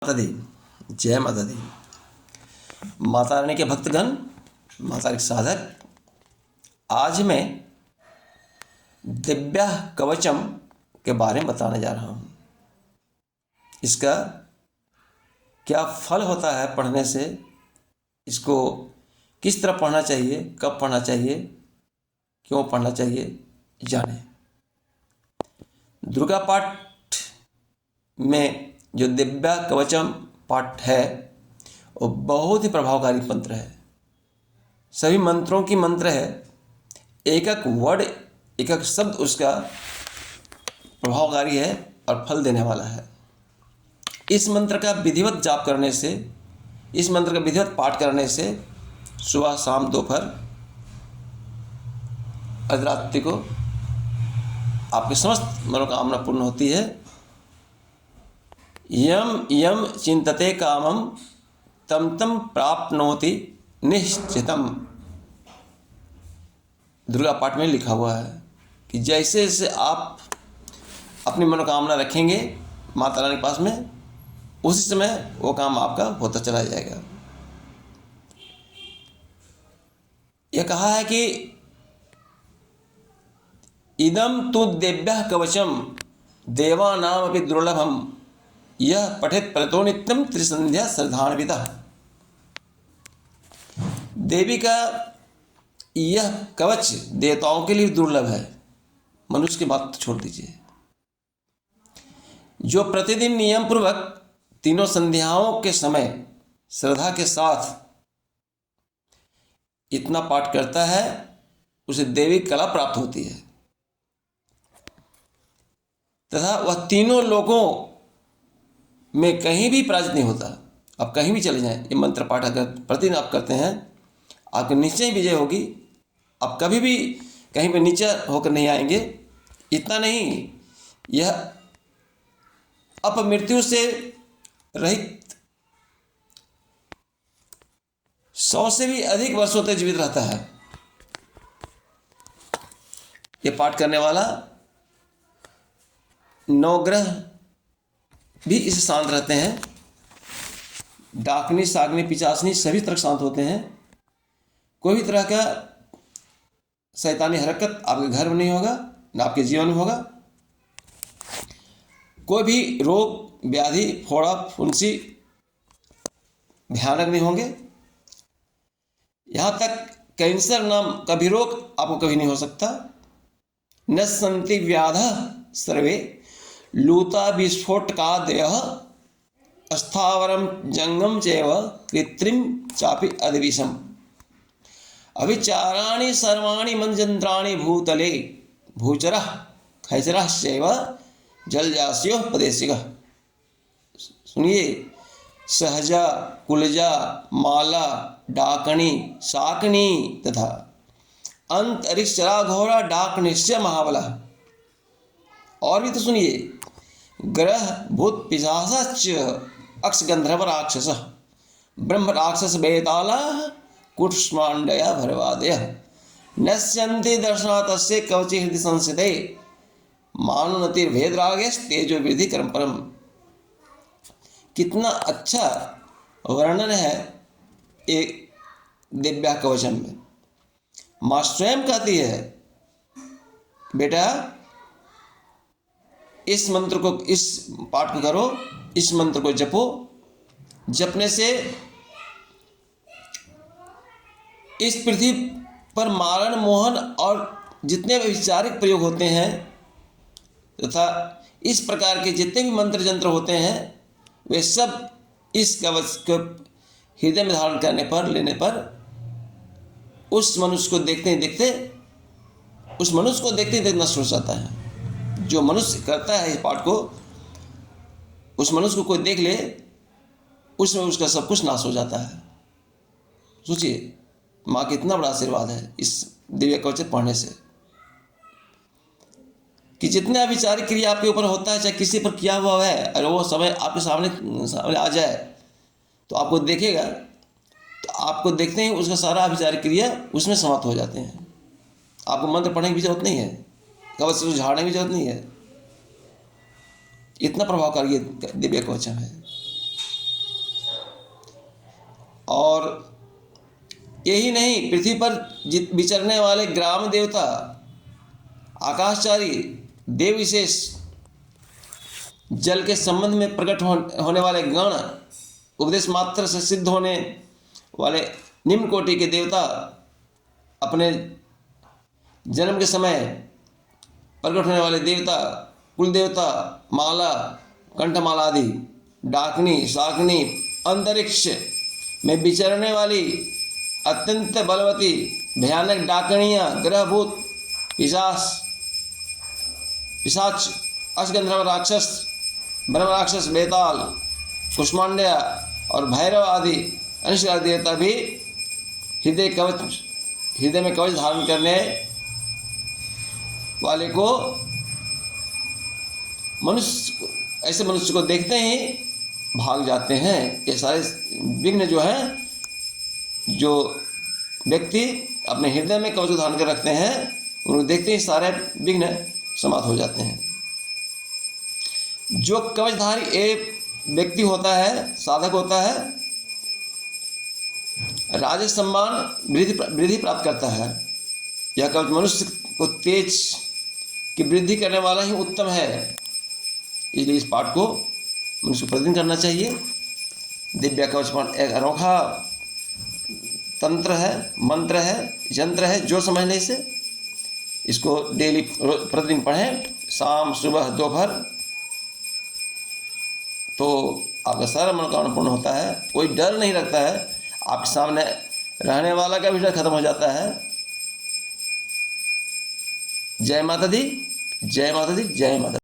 माता दी। जय माता दी। माता रानी के भक्तगण, माता रानी के साधक, आज मैं दिव्या कवचम के बारे में बताने जा रहा हूँ। इसका क्या फल होता है पढ़ने से, इसको किस तरह पढ़ना चाहिए, कब पढ़ना चाहिए, क्यों पढ़ना चाहिए, जाने। दुर्गा पाठ में जो दिव्या कवचम पाठ है वो बहुत ही प्रभावकारी मंत्र है। सभी मंत्रों की मंत्र है, एक एक वर्ड, एक एक शब्द उसका प्रभावकारी है और फल देने वाला है। इस मंत्र का विधिवत जाप करने से, इस मंत्र का विधिवत पाठ करने से सुबह शाम दोपहर अर्धरात्रि को आपकी समस्त मनोकामना पूर्ण होती है। यम यम चिंतते कामम तम तम प्राप्नोति निश्चितम। दुर्गा पाठ में लिखा हुआ है कि जैसे जैसे आप अपनी मनोकामना रखेंगे माता रानी के पास में, उसी समय वो काम आपका होता चला जाएगा। यह कहा है कि इदम तु दिव्यः कवचम देवानामपि दुर्लभम यह पठित प्रतो नित्यम त्रिसंध्या श्रद्धान्वितः। देवी का यह कवच देवताओं के लिए दुर्लभ है, मनुष्य की बात छोड़ दीजिए। जो प्रतिदिन नियम पूर्वक तीनों संध्याओं के समय श्रद्धा के साथ इतना पाठ करता है, उसे देवी कला प्राप्त होती है तथा वह तीनों लोगों में कहीं भी पराजित नहीं होता। आप कहीं भी चले जाएं, ये मंत्र पाठ अगर प्रतिदिन आप करते हैं, आपकी निश्चय विजय होगी। आप कभी भी कहीं पर नीचे होकर नहीं आएंगे। इतना नहीं, यह अपमृत्यु से रहित 100 से भी अधिक वर्षों तक जीवित रहता है। यह पाठ करने वाला 9 ग्रह भी इससे शांत रहते हैं। डाकनी, सागनी, पिचासनी सभी तरह शांत होते हैं। कोई भी तरह का शैतानी हरकत आपके घर में नहीं होगा, न आपके जीवन में होगा। कोई भी रोग, व्याधि, फोड़ा, फुंसी भयानक नहीं होंगे। यहाँ तक कैंसर नाम का भी रोग आपको कभी नहीं हो सकता। न संति व्याधः सर्वे लूता विस्फोटकादयः स्थावरम जंगम चैव कृत्रिम चापि अदिविषम अभिचाराणि सर्वाणि मंजंत्राणि भूतले भूचरः खैचरः चैव जलजास्यो प्रदेशिकः। सुनिए, सहजा, कुलजा, माला, डाकणी, शाकनी तथा अंतरिक्षरा घोरा डाकनिश्चय महाबलः। और भी तो सुनिए, ग्रह भूत पिशाच अक्ष गंधर्व राक्षस ब्रह्म राक्षस बेताला कुष्मांडया भरवादय नश्यन्ति दर्शनातस्य कवचे हृदय संस्थिते मानुनतिर्भेदरागेश तेजो वृद्धि कर्म परम। कितना अच्छा वर्णन है एक दिव्या कवचम में। माँ स्वयं कहती है, बेटा इस मंत्र को, इस पाठ को करो, इस मंत्र को जपो। जपने से इस पृथ्वी पर मारण, मोहन और जितने भी वैचारिक प्रयोग होते हैं तथा इस प्रकार के जितने भी मंत्र जंत्र होते हैं, वे सब इस कवच को हृदय में धारण करने पर, लेने पर उस मनुष्य को देखते ही देखते, उस मनुष्य को देखते ही देखते नष्ट हो जाता है। जो मनुष्य करता है इस पाठ को, उस मनुष्य को कोई देख ले, उसमें उसका सब कुछ नाश हो जाता है। सोचिए, माँ का इतना बड़ा आशीर्वाद है इस दिव्य कवच पढ़ने से कि जितने विचारिक क्रिया आपके ऊपर होता है, चाहे किसी पर किया हुआ है, अगर वो समय आपके सामने आ जाए तो आपको देखेगा, तो आपको देखते ही उसका सारा विचारिक क्रिया उसमें समाप्त हो जाते हैं। आपको मंत्र पढ़ने की जरूरत नहीं है, कवच से झाड़ने की जरूरत नहीं है। इतना प्रभावकारी दिव्य कवचम है। यही नहीं, पृथ्वी पर विचरने वाले ग्राम देवता, आकाशचारी, देव विशेष, जल के संबंध में प्रकट होने वाले गण, उपदेश मात्र से सिद्ध होने वाले निम्न कोटि के देवता, अपने जन्म के समय प्रकट होने वाले देवता, कुल देवता, माला, कंठमाला आदि, डाकनी, शाकनी, अंतरिक्ष में विचरने वाली अत्यंत बलवती भयानक डाकणियाँ, ग्रहभूत पिशाच, अश्गंधर्व राक्षस, ब्रह्म राक्षस, बेताल, कुष्मांडा और भैरव आदि अनिष्टकारी देवता भी हृदय में कवच धारण करने वाले को ऐसे मनुष्य को देखते ही भाग जाते हैं। ये सारे विघ्न जो हैं, जो व्यक्ति अपने हृदय में कवच धारण कर रखते हैं, उनको देखते ही सारे विघ्न समाप्त हो जाते हैं। जो कवचधारी एक व्यक्ति होता है, साधक होता है, राज सम्मान वृद्धि प्राप्त करता है। यह कवच मनुष्य को तेज की वृद्धि करने वाला ही उत्तम है। इसलिए इस पाठ को मनुष्य को प्रतिदिन करना चाहिए। दिव्य कवच पाठ एक अनोखा तंत्र है, मंत्र है, यंत्र है। जो समझने से इसको डेली प्रतिदिन पढ़ें, शाम, सुबह, दोपहर, तो आपका सारा मनोकामना पूर्ण होता है। कोई डर नहीं रखता है, आपके सामने रहने वाला का भी डर खत्म हो जाता है। जय माता दी, जय माता दी, जय माता दी।